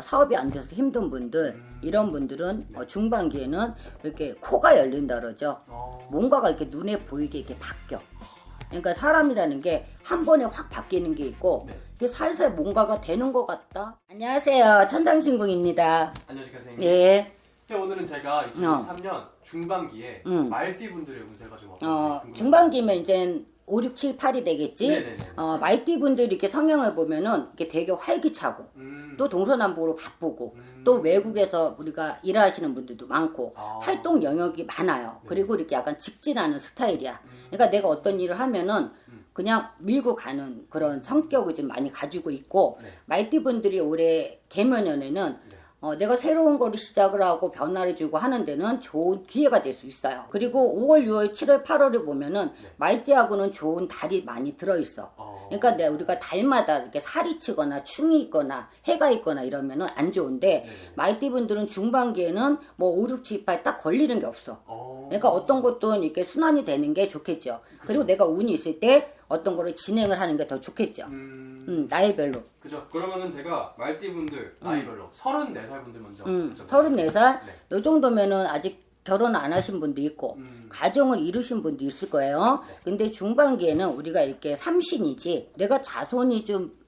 사업이 안 돼서 힘든 분들, 이런 분들은 중반기에는 이렇게 코가 열린다 그러죠. 뭔가가 이렇게 눈에 보이게 이렇게 바뀌어. 그러니까 사람이라는 게 한 번에 확 바뀌는 게 있고, 이게 살살 뭔가가 되는 것 같다. 안녕하세요, 천장신궁입니다. 안녕하십니까 선생님. 예. 오늘은 제가 2023년 중반기에 말띠 분들의 운세가 좀 어떤지 궁금해요. 중반기면 이제 5, 6, 7, 8이 되겠지. 네네네. 말띠 분들이 이렇게 성향을 보면은 이게 되게 활기차고, 또 동서남북으로 바쁘고, 또 외국에서 우리가 일하시는 분들도 많고, 활동 영역이 많아요. 그리고 이렇게 약간 직진하는 스타일이야. 그러니까 내가 어떤 일을 하면은 그냥 밀고 가는 그런 성격을 좀 많이 가지고 있고, 말띠 분들이 올해 개묘년에는 내가 새로운 거를 시작을 하고 변화를 주고 하는 데는 좋은 기회가 될 수 있어요. 그리고 5월, 6월, 7월, 8월을 보면은 말띠하고는 좋은 달이 많이 들어있어. 그러니까 우리가 달마다 이렇게 살이 치거나 충이 있거나 해가 있거나 이러면은 안 좋은데, 말띠 분들은 중반기에는 뭐 5, 6, 7, 8 딱 걸리는 게 없어. 그러니까 어떤 것도 이렇게 순환이 되는 게 좋겠죠. 그리고 내가 운이 있을 때 어떤 거를 진행을 하는 게 더 좋겠죠. 나이별로. 그죠. 그러면은 제가 말띠 분들 나이별로 34살 분들 먼저. 34살? 요 정도면은 아직 결혼 안 하신 분도 있고, 가정을 이루신 분도 있을 거예요. 근데 중반기에는 우리가 이렇게 삼신이지, 내가 자손이 좀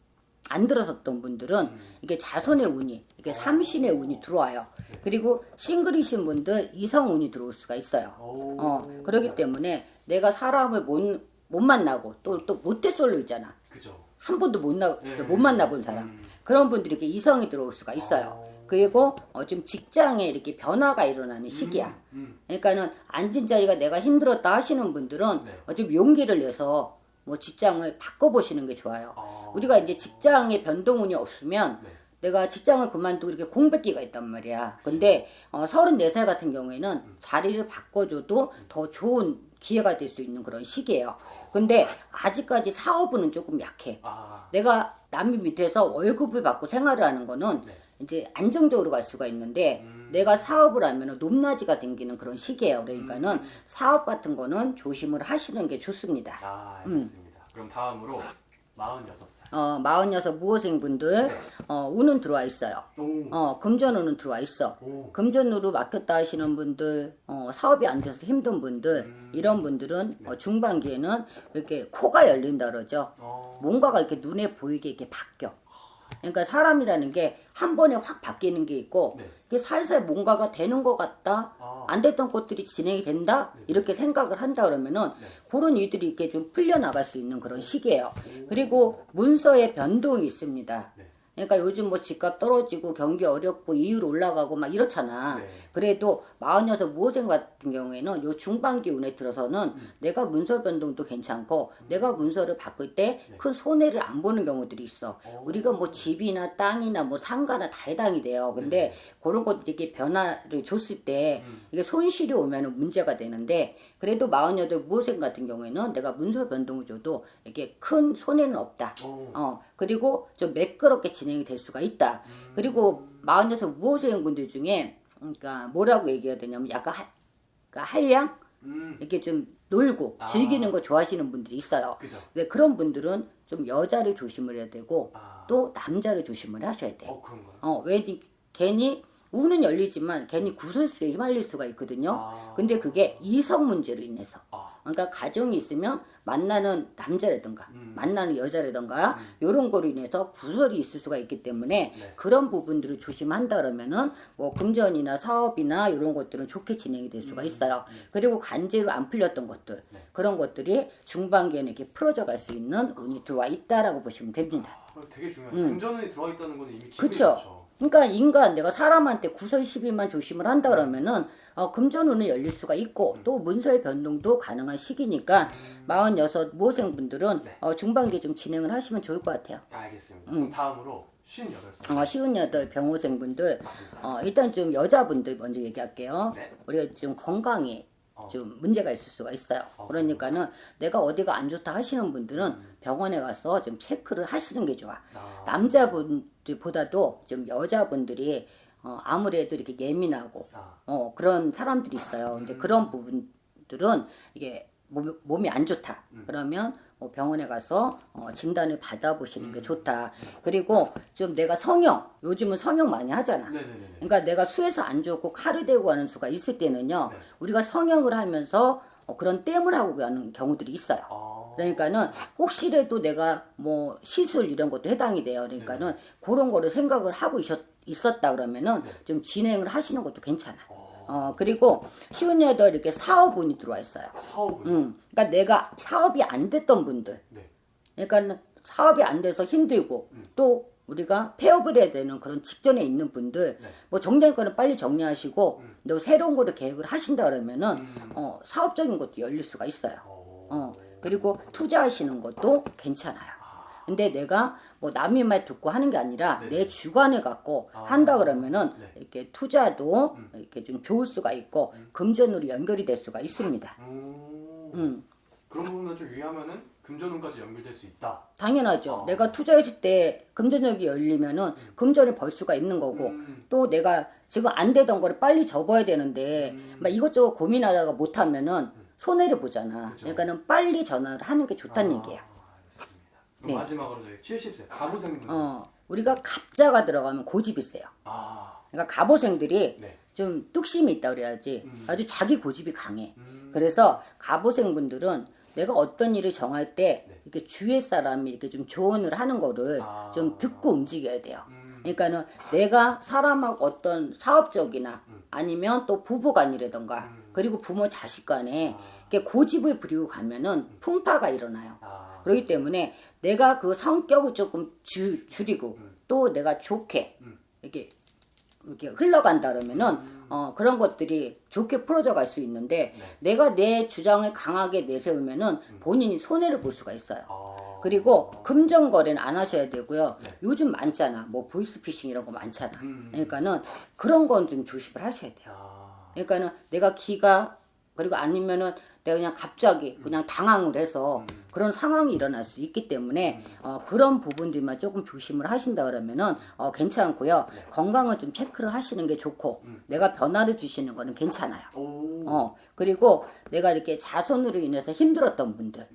안 들어섰던 분들은 이게 자손의 운이, 이게 삼신의 운이 들어와요. 그리고 싱글이신 분들 이성 운이 들어올 수가 있어요. 그렇기 때문에 내가 사람을 못 만나고 또 모태솔로 있잖아. 그죠. 한 번도 못 만나본 사람. 그런 분들이 이렇게 이성이 들어올 수가 있어요. 그리고 좀 직장에 이렇게 변화가 일어나는 시기야. 그러니까는 앉은 자리가 내가 힘들었다 하시는 분들은 좀 용기를 내서 뭐 직장을 바꿔보시는 게 좋아요. 우리가 이제 직장에 변동운이 없으면 내가 직장을 그만두고 이렇게 공백기가 있단 말이야. 근데 34살 같은 경우에는 자리를 바꿔줘도 더 좋은 기회가 될 수 있는 그런 시기예요. 근데 아직까지 사업은 조금 약해. 내가 남의 밑에서 월급을 받고 생활을 하는 거는 이제 안정적으로 갈 수가 있는데, 내가 사업을 하면 높낮이가 생기는 그런 시기예요. 그러니까는 사업 같은 거는 조심을 하시는 게 좋습니다. 알겠습니다. 그럼 다음으로 46살. 46 무호생분들 운은 들어와 있어요. 금전운은 들어와 있어. 금전으로 막혔다 하시는 분들, 사업이 안 돼서 힘든 분들, 이런 분들은 중반기에는 이렇게 코가 열린다 그러죠. 뭔가가 이렇게 눈에 보이게 이렇게 바뀌어. 그러니까 사람이라는 게 한 번에 확 바뀌는 게 있고, 이게 살살 뭔가가 되는 것 같다, 안 됐던 것들이 진행이 된다, 이렇게 생각을 한다 그러면은 그런 일들이 이렇게 좀 풀려나갈 수 있는 그런 시기예요. 그리고 문서의 변동이 있습니다. 그러니까 요즘 뭐 집값 떨어지고 경기 어렵고 이율 올라가고 막 이렇잖아. 그래도 46 무호생 같은 경우에는 요 중반기 운에 들어서는 내가 문서 변동도 괜찮고, 내가 문서를 바꿀 때 큰 손해를 안 보는 경우들이 있어. 우리가 뭐 집이나 땅이나 뭐 상가나 다 해당이 돼요. 근데 그런 것들이 이렇게 변화를 줬을 때 이게 손실이 오면은 문제가 되는데, 그래도 48 무호생 같은 경우에는 내가 문서 변동을 줘도 이렇게 큰 손해는 없다. 그리고 좀 매끄럽게 진행이 될 수가 있다. 그리고 46 무호생 분들 중에, 그러니까 뭐라고 얘기해야 되냐면 약간 그러니까 한량? 이렇게 좀 놀고 즐기는 거 좋아하시는 분들이 있어요. 그죠. 근데 그런 분들은 좀 여자를 조심을 해야 되고, 또 남자를 조심을 하셔야 돼. 그런가요? 왜 괜히 운은 열리지만 괜히 구설수에 휘말릴 수가 있거든요. 근데 그게 이성 문제로 인해서. 그러니까 가정이 있으면 만나는 남자라든가 만나는 여자라든가 이런 거로 인해서 구설이 있을 수가 있기 때문에 그런 부분들을 조심한다 그러면은 뭐 금전이나 사업이나 이런 것들은 좋게 진행이 될 수가 있어요. 그리고 간제로 안 풀렸던 것들, 그런 것들이 중반기에는 이렇게 풀어져 갈 수 있는 운이 들어와 있다라고 보시면 됩니다. 되게 중요해요. 금전운이 들어와 있다는 건 이미 기분이 그쵸? 좋죠. 그러니까 내가 사람한테 구설 시비만 조심을 한다 그러면은 금전운은 열릴 수가 있고, 또 문서의 변동도 가능한 시기니까 46 무호생분들은 중반기에 좀 진행을 하시면 좋을 것 같아요. 알겠습니다. 그럼 다음으로 58살. 58 병호생분들, 일단 좀 여자분들 먼저 얘기할게요. 우리가 좀 건강에 좀 문제가 있을 수가 있어요. 그러니까는 내가 어디가 안 좋다 하시는 분들은 병원에 가서 좀 체크를 하시는 게 좋아. 남자분들보다도 좀 여자분들이 아무래도 이렇게 예민하고 그런 사람들이 있어요. 근데 그런 부분들은 이게 몸이 안 좋다. 그러면 병원에 가서 진단을 받아보시는 게 좋다. 그리고 좀 내가 성형, 요즘은 성형 많이 하잖아. 네네네. 그러니까 내가 수에서 안 좋고 칼을 대고 하는 수가 있을 때는요. 네. 우리가 성형을 하면서 그런 땜을 하고 가는 경우들이 있어요. 그러니까는 혹시라도 내가 뭐 시술 이런 것도 해당이 돼요. 그러니까는 그런 거를 생각을 하고 있었다 그러면은 좀 진행을 하시는 것도 괜찮아요. 그리고 58 이렇게 사업운이 들어와 있어요. 사업은? 그러니까 내가 사업이 안 됐던 분들, 네. 그러니까 사업이 안 돼서 힘들고 또 우리가 폐업을 해야 되는 그런 직전에 있는 분들, 뭐 정리할 거는 빨리 정리하시고 또 새로운 거를 계획을 하신다 그러면은 사업적인 것도 열릴 수가 있어요. 그리고 투자하시는 것도 괜찮아요. 근데 내가 뭐 남의 말 듣고 하는 게 아니라 내 주관을 갖고 한다 그러면은 이렇게 투자도 이렇게 좀 좋을 수가 있고 금전으로 연결이 될 수가 있습니다. 그런 부분만 좀 유의하면은 금전운까지 연결될 수 있다. 당연하죠. 내가 투자했을 때 금전력이 열리면은 금전을 벌 수가 있는 거고 또 내가 지금 안 되던 거를 빨리 접어야 되는데 막 이것저것 고민하다가 못하면은 손해를 보잖아. 그쵸. 그러니까는 빨리 전화를 하는 게 좋다는 얘기야. 알겠습니다. 그럼 마지막으로 저희 70세 가부생분. 우리가 갑자가 들어가면 고집이 세요. 그러니까 가보생들이 네. 좀 뚝심이 있다 그래야지. 아주 자기 고집이 강해. 그래서 가보생분들은 내가 어떤 일을 정할 때 이렇게 주위의 사람이 이렇게 좀 조언을 하는 거를 좀 듣고 움직여야 돼요. 그러니까는 내가 사람하고 어떤 사업적이나 아니면 또 부부간이라던가 그리고 부모 자식 간에 이렇게 고집을 부리고 가면은 풍파가 일어나요. 그렇기 때문에 내가 그 성격을 조금 줄이고 또 내가 좋게 이렇게 흘러간다 그러면은 그런 것들이 좋게 풀어져 갈 수 있는데 내가 내 주장을 강하게 내세우면은 본인이 손해를 볼 수가 있어요. 그리고 금전 거래는 안 하셔야 되고요. 요즘 많잖아. 뭐 보이스피싱 이런 거 많잖아. 그러니까는 그런 건 좀 조심을 하셔야 돼요. 그러니까는 내가 기가 그리고 아니면은 내가 그냥 갑자기 그냥 당황을 해서 그런 상황이 일어날 수 있기 때문에 그런 부분들만 조금 조심을 하신다 그러면은 괜찮고요. 건강은 좀 체크를 하시는 게 좋고 내가 변화를 주시는 거는 괜찮아요. 그리고 내가 이렇게 자손으로 인해서 힘들었던 분들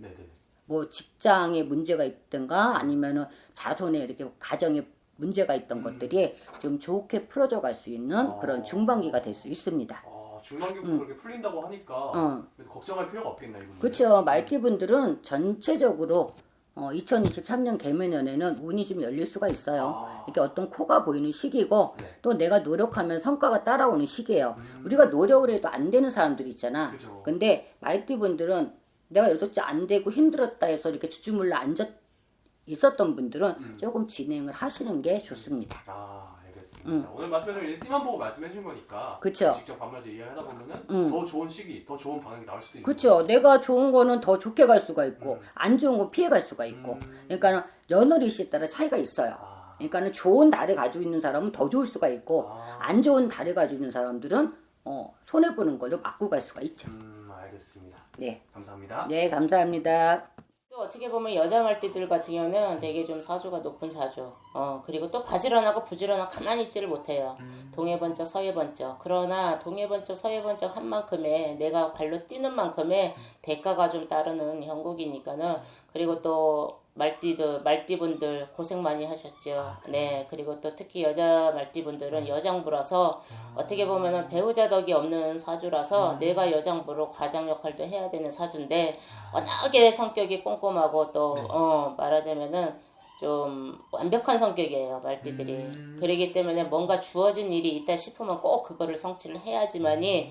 뭐 직장에 문제가 있든가 아니면은 자손에 이렇게 가정에 문제가 있던 것들이 좀 좋게 풀어져 갈 수 있는 그런 중반기가 될 수 있습니다. 중반기부터 그렇게 풀린다고 하니까 그래서 걱정할 필요가 없겠나 이분. 그렇죠. 말띠분들은 전체적으로 2023년 개묘년에는 운이 좀 열릴 수가 있어요. 이렇게 어떤 코가 보이는 시기고 또 내가 노력하면 성과가 따라오는 시기예요. 우리가 노력을 해도 안 되는 사람들이 있잖아. 그죠. 근데 말띠분들은 내가 여덟째 안 되고 힘들었다 해서 이렇게 주춤을러 앉아 있었던 분들은 조금 진행을 하시는 게 좋습니다. 알겠습니다. 오늘 말씀해주신 일띠만 보고 말씀해주신 거니까 그쵸. 직접 반면서 이해하다 보면은 더 좋은 시기, 더 좋은 방향이 나올 수도 있는 그렇죠. 내가 좋은 거는 더 좋게 갈 수가 있고 안 좋은 거 피해 갈 수가 있고 그러니까 연월일시에 따라 차이가 있어요. 그러니까 좋은 달을 가지고 있는 사람은 더 좋을 수가 있고 안 좋은 달을 가지고 있는 사람들은 손해 보는 걸로 맞고 갈 수가 있죠. 알겠습니다. 네. 감사합니다. 네, 감사합니다. 또 어떻게 보면 여자 말띠들 같은 경우는 되게 좀 사주가 높은 사주. 그리고 또 바지런하고 부지런하고 가만히 있지를 못해요. 동해번쩍 서해번쩍. 그러나 동해번쩍 서해번쩍 한 만큼의 내가 발로 뛰는 만큼의 대가가 좀 따르는 형국이니까는 그리고 또 말띠분들 고생 많이 하셨죠. 네. 그리고 또 특히 여자 말띠분들은 여장부라서 어떻게 보면은 배우자 덕이 없는 사주라서 내가 여장부로 가장 역할도 해야 되는 사주인데 워낙에 성격이 꼼꼼하고 또 말하자면은 좀 완벽한 성격이에요, 말띠들이. 그러기 때문에 뭔가 주어진 일이 있다 싶으면 꼭 그거를 성취를 해야지만이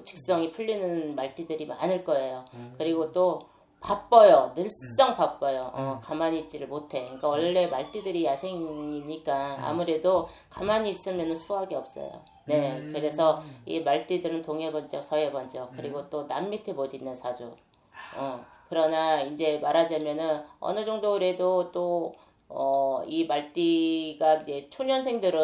직성이 풀리는 말띠들이 많을 거예요. 그리고 또 바빠요. 늘상 바빠요. 가만히 있지를 못해. 그러니까 원래 말띠들이 야생이니까 아무래도 가만히 있으면 수확이 없어요. 네, 그래서 이 말띠들은 동해번쩍 서해번쩍 그리고 또 남 밑에 못 있는 사주. 그러나 이제 말하자면은 어느 정도 그래도 또 이 말띠가 이제 초년생들은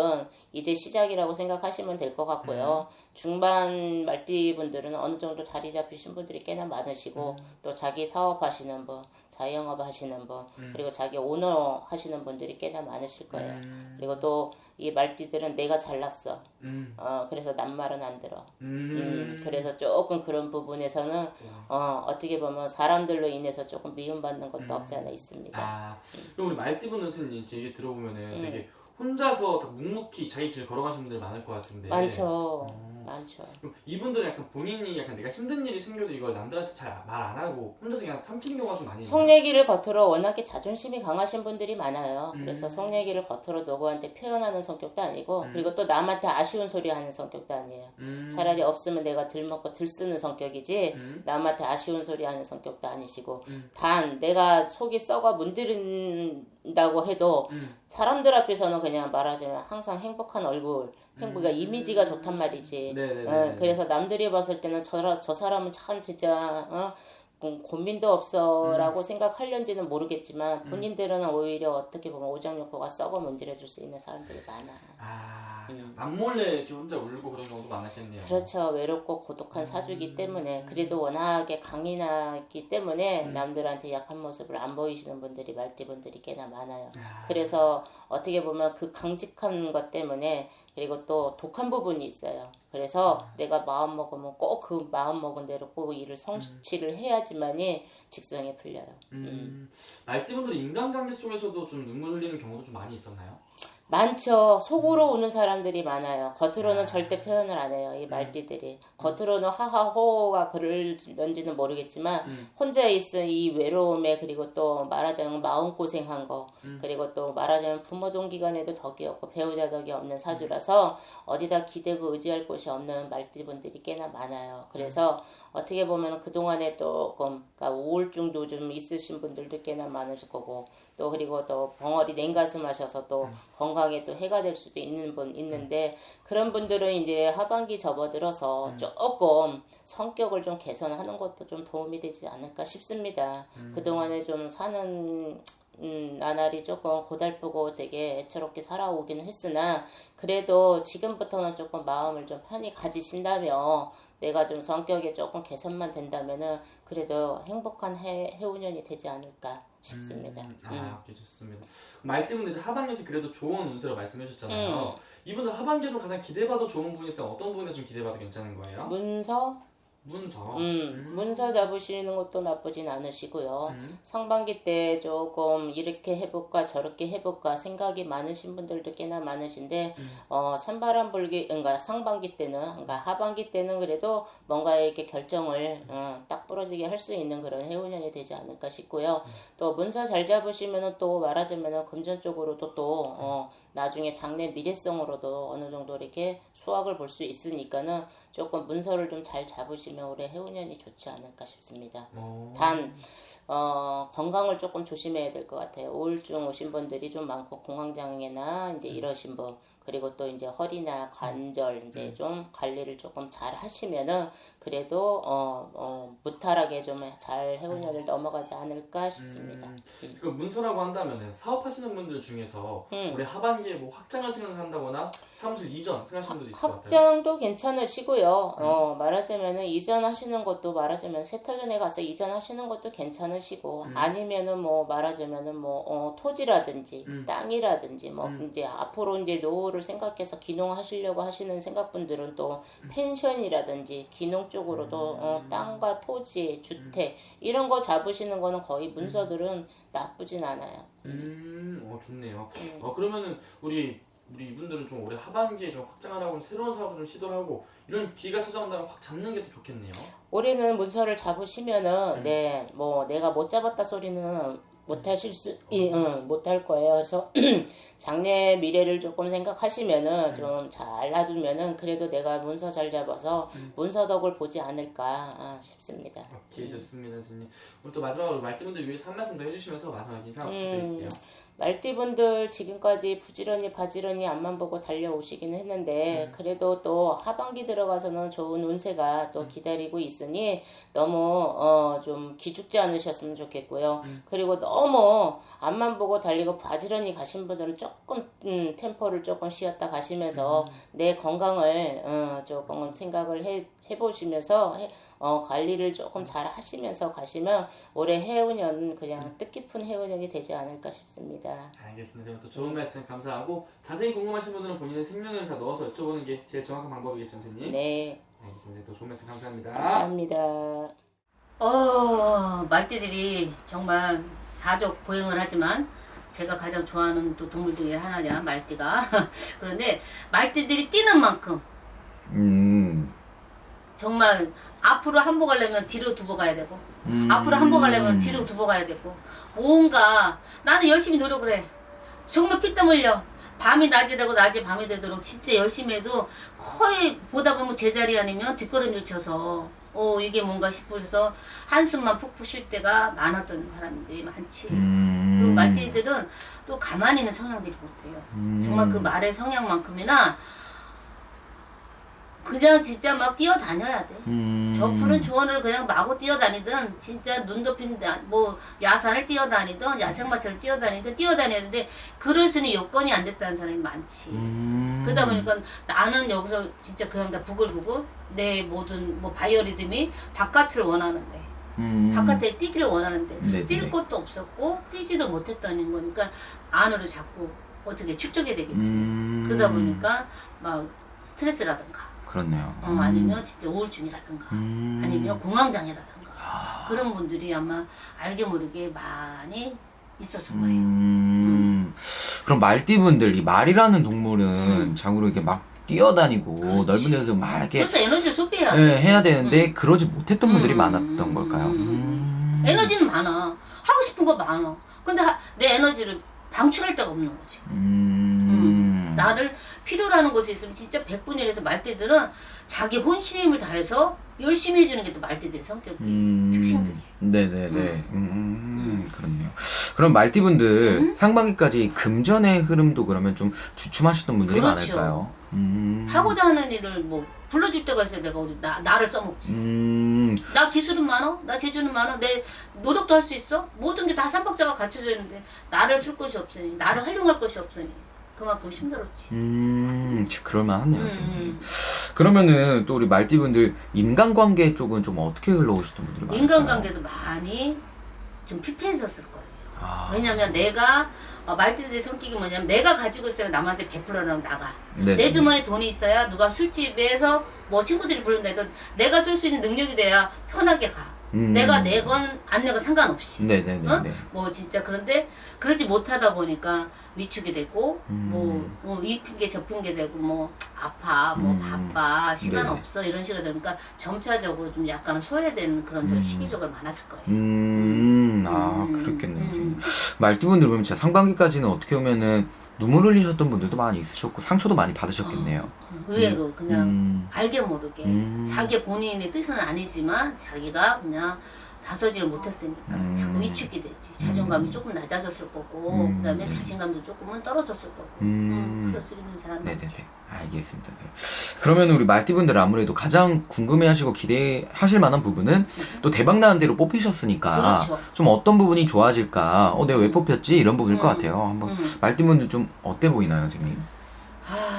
이제 시작이라고 생각하시면 될 것 같고요. 중반 말띠 분들은 어느 정도 자리 잡히신 분들이 꽤나 많으시고 또 자기 사업하시는 분, 자영업 하시는 분, 그리고 자기 오너 하시는 분들이 꽤나 많으실 거예요. 그리고 또 이 말띠들은 내가 잘났어. 그래서 남말은 안 들어. 그래서 조금 그런 부분에서는 어떻게 보면 사람들로 인해서 조금 미움받는 것도 없지 않아 있습니다. 아, 그럼 우리 말띠분 선생님 얘기 들어보면은 되게 혼자서 다 묵묵히 자기 길 걸어가시는 분들 많을 것 같은데. 많죠. 많죠. 그럼 이분들은 약간 본인이 약간 내가 힘든 일이 생겨도 이걸 남들한테 잘 말 안 하고 혼자서 그냥 삼키는 경우가 좀 많이 있나요? 속 얘기를 겉으로 워낙에 자존심이 강하신 분들이 많아요. 그래서 속 얘기를 겉으로 누구한테 표현하는 성격도 아니고 그리고 또 남한테 아쉬운 소리 하는 성격도 아니에요. 차라리 없으면 내가 들먹고 들쓰는 성격이지 남한테 아쉬운 소리 하는 성격도 아니시고 단 내가 속이 썩어 문드린다고 해도 사람들 앞에서는 그냥 말하자면 항상 행복한 얼굴 그러니까 이미지가 좋단 말이지. 그래서 남들이 봤을 때는 저 사람은 참 진짜 고민도 없어라고 생각하려는지는 모르겠지만 본인들은 오히려 어떻게 보면 오장육부가 썩어 문드려줄 수 있는 사람들이 많아. 남몰래 이렇게 혼자 울고 그런 경우도 많았겠네요. 그렇죠. 외롭고 고독한 사주기 때문에 그래도 워낙에 강인하기 때문에 남들한테 약한 모습을 안 보이시는 분들이 말띠분들이 꽤나 많아요. 그래서 어떻게 보면 그 강직한 것 때문에 그리고 또 독한 부분이 있어요. 그래서 내가 마음 먹으면 꼭 그 마음 먹은 대로 꼭 일을 성취를 해야지만이 직성이 풀려요. 말띠분들이 인간관계 속에서도 좀 눈물 흘리는 경우도 좀 많이 있었나요? 많죠. 속으로 우는 사람들이 많아요. 겉으로는 절대 표현을 안 해요. 이 말띠들이. 겉으로는 하하호가 그럴런지는 모르겠지만 혼자 있은 이 외로움에 그리고 또 말하자면 마음고생한 거 그리고 또 말하자면 부모 동기간에도 덕이 없고 배우자 덕이 없는 사주라서 어디다 기대고 의지할 곳이 없는 말띠분들이 꽤나 많아요. 그래서 어떻게 보면 그동안에 조금 그러니까 우울증도 좀 있으신 분들도 꽤나 많으실 거고 또 그리고 또 벙어리 냉가슴 하셔서 또 건강에 또 해가 될 수도 있는 분 있는데 그런 분들은 이제 하반기 접어들어서 조금 성격을 좀 개선하는 것도 좀 도움이 되지 않을까 싶습니다. 그동안에 좀 사는 나날이 조금 고달프고 되게 애처롭게 살아오기는 했으나 그래도 지금부터는 조금 마음을 좀 편히 가지신다면 내가 좀 성격에 조금 개선만 된다면은 그래도 행복한 해운년이 되지 않을까 싶습니다. 오케이, 좋습니다. 말띠분들 이제 하반기에서 그래도 좋은 운세로 말씀해 주셨잖아요. 이분들 하반기에도 가장 기대봐도 좋은 부분이 있다면 어떤 부분에서 좀 기대봐도 괜찮은 거예요? 문서 문서 잡으시는 것도 나쁘진 않으시고요. 상반기 때 조금 이렇게 해볼까 저렇게 해볼까 생각이 많으신 분들도 꽤나 많으신데 찬바람 불기 그러니까 상반기 때는 그러니까 하반기 때는 그래도 뭔가 이렇게 결정을 딱 부러지게 할 수 있는 그런 해운년이 되지 않을까 싶고요. 또 문서 잘 잡으시면은 또 말하자면은 금전 쪽으로도 또 나중에 장래 미래성으로도 어느 정도 이렇게 수확을 볼 수 있으니까는 조금 문서를 좀 잘 잡으시면 올해 해운년이 좋지 않을까 싶습니다. 단 건강을 조금 조심해야 될 것 같아요. 우울증 오신 분들이 좀 많고 공황장애나 이제 이러신 분 그리고 또 이제 허리나 관절 이제 좀 관리를 조금 잘 하시면은 그래도 무탈하게 좀 잘 해운년을 넘어가지 않을까 싶습니다. 그럼 문서라고 한다면 사업하시는 분들 중에서 올해 하반기에 뭐 확장을 생각한다거나 사무실 이전 생각하시는 분도 있을 것 같아요. 확장도 괜찮으시고요. 말하자면은 이전하시는 것도 말하자면 세터전에 가서 이전하시는 것도 괜찮으시고 아니면은 뭐 말하자면은 뭐 토지라든지 땅이라든지 뭐 이제 앞으로 이제 노후를 생각해서 기농하시려고 하시는 생각분들은 또 펜션이라든지 기농 쪽으로도 땅과 토지, 주택 이런 거 잡으시는 거는 거의 문서들은 나쁘진 않아요. 좋네요. 그러면은 우리 이분들은 좀 올해 하반기에 좀 확장하라고 새로운 사업을 좀 시도를 하고 이런 기회가 찾아온다면 확 잡는 게 더 좋겠네요. 올해는 문서를 잡으시면은 뭐 내가 못 잡았다 소리는 못할 거예요. 그래서 장래 미래를 조금 생각하시면은 좀 잘 놔두면은 그래도 내가 문서 잘 잡아서 문서덕을 보지 않을까 싶습니다. 오케이, 좋습니다, 선생님. 오늘 또 마지막으로 말띠분들 위해서 한 말씀 더 해주시면서 마지막 인사 부탁드릴게요. 말띠분들 지금까지 부지런히 바지런히 앞만 보고 달려오시긴 했는데 그래도 또 하반기 들어가서는 좋은 운세가 또 기다리고 있으니 너무 좀 기죽지 않으셨으면 좋겠고요. 그리고 너무 너무 앞만 보고 달리고 바지런히 가신 분들은 조금 템포를 조금 쉬었다 가시면서 내 건강을 조금 생각을 해보시면서 관리를 조금 잘 하시면서 가시면 올해 해운년 그냥 뜻깊은 해운년이 되지 않을까 싶습니다. 알겠습니다. 또 좋은 말씀 감사하고 자세히 궁금하신 분들은 본인의 생년을 다 넣어서 여쭤보는 게 제일 정확한 방법이겠죠, 선생님? 네, 알겠습니다. 또 좋은 말씀 감사합니다. 감사합니다. 말띠들이 정말 사족 보행을 하지만 제가 가장 좋아하는 또 동물 중에 하나냐 말띠가. 그런데 말띠들이 뛰는 만큼 정말 앞으로 한 번 가려면 뒤로 두 번 가야 되고 앞으로 한 번 가려면 뒤로 두 번 가야 되고 뭔가 나는 열심히 노력을 해. 정말 피땀 흘려. 밤이 낮이 되고 낮이 밤이 되도록 진짜 열심히 해도 거의 보다 보면 제자리 아니면 뒷걸음질 쳐서 이게 뭔가 싶어서 한숨만 푹푹 쉴 때가 많았던 사람들이 많지. 그리고 말띠들은 또 가만히 있는 성향들이 못해요. 정말 그 말의 성향만큼이나 그냥 진짜 막 뛰어다녀야 돼. 저 푸른 조언을 그냥 마구 뛰어다니든 진짜 눈 덮인 뭐 야산을 뛰어다니든 야생마차를 뛰어다니든 뛰어다녀야 되는데 그럴 수는 여건이 안 됐다는 사람이 많지. 그러다 보니까 나는 여기서 진짜 그냥 다 부글부글 내 모든 뭐 바이오리듬이 바깥을 원하는데 바깥에 뛰기를 원하는데 네네네. 뛸 곳도 없었고 뛰지도 못했다는 거니까 안으로 자꾸 어떻게 축적이 되겠지. 그러다 보니까 막 스트레스라든가 그렇네요. 아니면 진짜 우울증이라든가 아니면 공황장애라든가 그런 분들이 아마 알게 모르게 많이 있었을 거예요. 그럼 말띠분들 이 말이라는 동물은 장으로 이렇게 막 뛰어다니고 넓은 데서 막 이렇게 그래서 에너지를 소비해야 돼. 네, 해야 되는데 그러지 못했던 분들이 많았던 걸까요? 에너지는 많아. 하고 싶은 거 많아. 근데 내 에너지를 방출할 데가 없는 거지. 나를 필요로 하는 곳에 있으면 진짜 100분이라서 말띠들은 자기 혼신임을 다해서 열심히 해주는 게 또 말띠들의 성격이 특징들이에요. 네네네. 그렇네요. 그럼 말띠분들 상반기까지 금전의 흐름도 그러면 좀 주춤하셨던 분들이 그렇죠. 많을까요? 하고자 하는 일을 뭐 불러줄 때가 있어야 내가 어디 나를 써먹지. 나 기술은 많어? 나 재주는 많어? 내 노력도 할 수 있어? 모든 게 다 삼박자가 갖춰져 있는데 나를 쓸 곳이 없으니 나를 활용할 곳이 없으니 그만큼 힘들었지. 그럴만하네요. 그러면은 또 우리 말띠분들 인간관계 쪽은 좀 어떻게 흘러오셨던 분들이 많을까요? 인간관계도 많이 좀 피폐했었을 거예요. 왜냐면 내가 말띠들의 성격이 뭐냐면 내가 가지고 있어야 남한테 베풀어라고 나가. 네네. 내 주머니에 돈이 있어야 누가 술집에서 뭐 친구들이 부른다 해도 내가 쓸 수 있는 능력이 돼야 편하게 가. 내가 내건 안 내건 상관없이. 네네네. 뭐 진짜 그런데 그러지 못하다 보니까 위축이 되고 뭐 이 핑계 저 핑계 대고 뭐 아파 뭐 바빠 시간 네네. 없어 이런 식으로 되니까 점차적으로 좀 약간 소외되는 그런 시기적으로 많았을 거예요. 그렇겠네요. 말띠분들 그러면 진짜 상반기까지는 어떻게 보면은 눈물 흘리셨던 분들도 많이 있으셨고 상처도 많이 받으셨겠네요. 의외로 그냥 알게 모르게 자기 본인의 뜻은 아니지만 자기가 그냥 나서지를 못했으니까 자꾸 위축이 되지. 자존감이 조금 낮아졌을 거고 그다음에 자신감도 조금은 떨어졌을 거고 그럴 수 있는 사람이 네네네. 많지. 알겠습니다. 네. 그러면 우리 말띠분들 아무래도 가장 궁금해하시고 기대하실 만한 부분은 또 대박 나는 대로 뽑히셨으니까 그렇죠. 좀 어떤 부분이 좋아질까? 내가 왜 뽑혔지? 이런 부분일 것 같아요. 한번 말띠분들 좀 어때 보이나요, 선생님?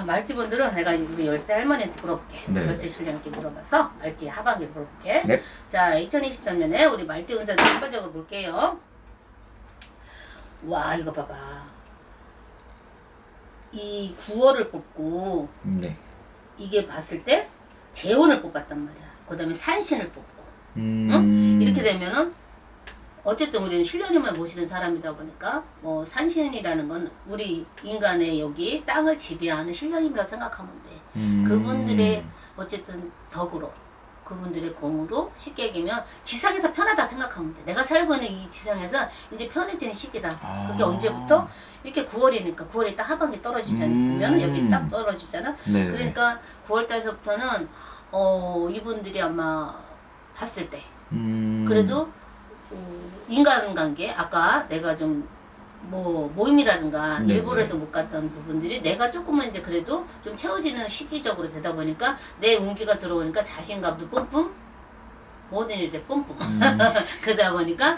말띠분들은 내가 우리 열쇠 할머니한테 물어볼게. 네. 열쇠 실력님께 물어봐서 말띠 하반기 물어볼게. 네. 자, 2023년에 우리 말띠 운세 전반적으로 볼게요. 와, 이거 봐봐. 이 9월을 뽑고 네. 이게 봤을 때 재혼을 뽑았단 말이야. 그 다음에 산신을 뽑고. 응? 이렇게 되면은 어쨌든 우리는 신령님을 모시는 사람이다 보니까 뭐 산신이라는 건 우리 인간의 여기 땅을 지배하는 신령님이라고 생각하면 돼. 그분들의 어쨌든 덕으로 그분들의 공으로 쉽게 얘기하면 지상에서 편하다 생각하면 돼. 내가 살고 있는 이 지상에서 이제 편해지는 시기다. 그게 언제부터? 이렇게 9월이니까 9월에 딱 하반기 떨어지잖아. 보면 여기 딱 떨어지잖아. 네네. 그러니까 9월달서부터는 이분들이 아마 봤을 때 그래도 인간관계 아까 내가 좀 뭐 모임이라든가 네네. 일부러도 못 갔던 부분들이 내가 조금은 이제 그래도 좀 채워지는 시기적으로 되다 보니까 내 운기가 들어오니까 자신감도 뿜뿜 모든 일에 뿜뿜. 그러다 보니까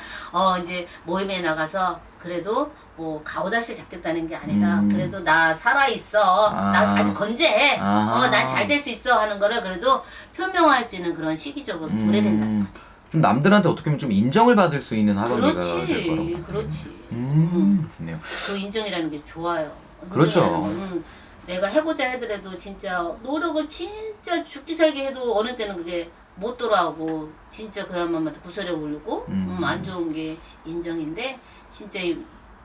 이제 모임에 나가서 그래도 뭐 가오다실 잡겠다는 게 아니라 그래도 나 살아있어. 나 아직 건재해. 난 잘 될 수 있어 하는 거를 그래도 표명할 수 있는 그런 시기적으로 도래된다는 거지. 좀 남들한테 어떻게 보면 좀 인정을 받을 수 있는 하반기가 될 거라고. 그렇지. 그렇지. 좋네요. 그 인정이라는 게 좋아요. 그렇죠. 인정이라는 거는 내가 해보자 하더라도 진짜 노력을 진짜 죽기 살기 해도 어느 때는 그게 못 돌아오고 진짜 그야말로 구설에 오르고 안 좋은 게 인정인데 진짜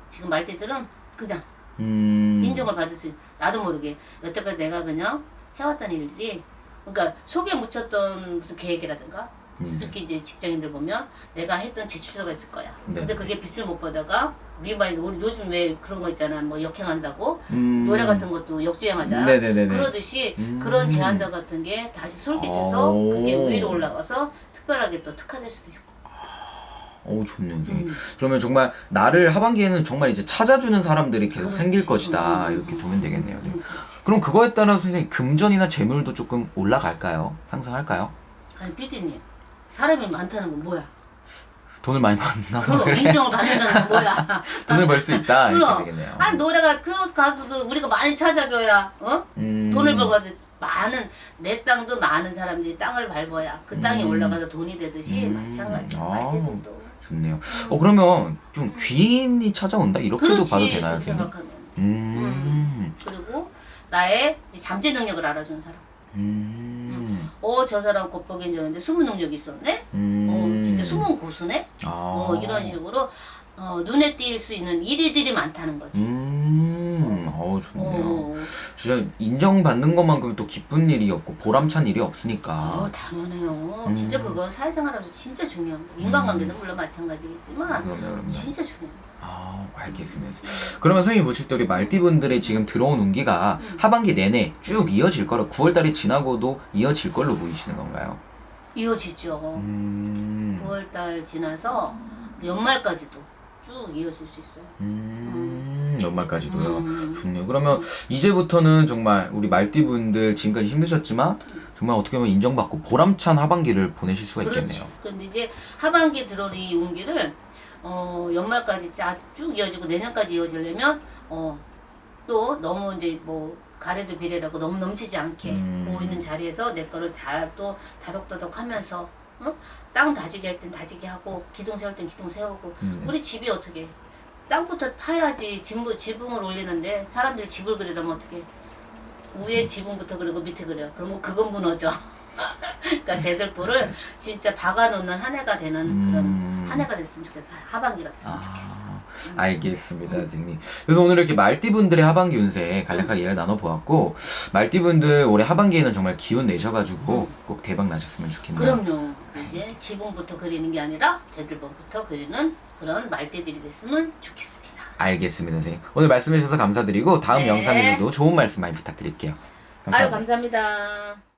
지금 말대들은 그냥 인정을 받을 수 있는 나도 모르게 여태까지 내가 그냥 해왔던 일들이 그러니까 속에 묻혔던 무슨 계획이라든가 특히 이제 직장인들 보면 내가 했던 제출서가 있을 거야. 네. 근데 그게 빛을 못 보다가 우리 요즘 왜 그런 거 있잖아. 뭐 역행한다고 노래 같은 것도 역주행하자. 네네네네. 그러듯이 그런 제안서 같은 게 다시 솔깃해서 그게 위로 올라가서 특별하게 또 특화될 수도 있고. 좋네요. 그러면 정말 나를 하반기에는 정말 이제 찾아주는 사람들이 계속 그렇지. 생길 것이다. 이렇게 보면 되겠네요. 네. 그렇지. 그럼 그거에 따라서 선생님 금전이나 재물도 조금 올라갈까요? 상승할까요? 아니 피디님 사람이 많다는 건 뭐야? 돈을 많이 받나? 그럼 인정을 받는다는 건 뭐야? 돈을 벌 수 있다. 이렇게 그럼. 되겠네요. 아니 노래가 그런 가수도 우리가 많이 찾아줘야 돈을 벌고 많은 내 땅도 많은 사람들이 땅을 밟아야 그 땅이 올라가서 돈이 되듯이 마찬가지 말대들도 좋네요. 그러면 좀 귀인이 찾아온다 이렇게도 그렇지 봐도 되나요? 그렇게 선생님? 생각하면 그리고 나의 이제 잠재 능력을 알아주는 사람 저 사람 겉보기엔 저런데 숨은 능력이 있었네 진짜 숨은 고수네 이런 식으로 눈에 띌 수 있는 일들이 많다는 거지 좋네요. 진짜 인정받는 것만큼 또 기쁜 일이 없고 보람찬 일이 없으니까. 당연해요. 진짜 그건 사회생활하면서 진짜 중요한 거. 인간관계도 물론 마찬가지겠지만 그럼요. 진짜 중요한 거. 알겠습니다. 그러면 선생님 보실 때 우리 말띠분들의 지금 들어온 운기가 하반기 내내 쭉 이어질 거라 9월달이 지나고도 이어질 걸로 보이시는 건가요? 이어지죠. 9월달 지나서 연말까지도 쭉 이어질 수 있어요. 연말까지도요. 좋네요. 그러면 이제부터는 정말 우리 말띠분들 지금까지 힘드셨지만 정말 어떻게 보면 인정받고 보람찬 하반기를 보내실 수가 그렇지. 있겠네요. 그런데 이제 하반기 들어온 이 운기를 연말까지 쭉 이어지고 내년까지 이어지려면 또 너무 이제 뭐 가래도 비례라고 너무 넘치지 않게 보이는 자리에서 내 거를 다 또 다독다독 하면서 땅 다지기 할 땐 다지기 하고 기둥 세울 땐 기둥 세우고 우리 집이 어떻게 땅부터 파야지 지붕을 올리는데 사람들이 집을 그리려면 어떻게 위에 지붕부터 그리고 밑에 그려 그러면 그건 무너져. 그러니까 대들보를 진짜 박아놓는 한 해가 되는 그런 한 해가 됐으면 좋겠어. 하반기가 됐으면 좋겠어. 알겠습니다, 선생님. 그래서 오늘 이렇게 말띠분들의 하반기 운세 간략하게 이야기를 나눠보았고 말띠분들 올해 하반기에는 정말 기운 내셔가지고 꼭 대박 나셨으면 좋겠네요. 그럼요. 이제 지붕부터 그리는 게 아니라 대들보부터 그리는 그런 말띠들이 됐으면 좋겠습니다. 알겠습니다, 선생님. 오늘 말씀해 주셔서 감사드리고 다음 네. 영상에서도 좋은 말씀 많이 부탁드릴게요. 감사합니다. 아유 감사합니다.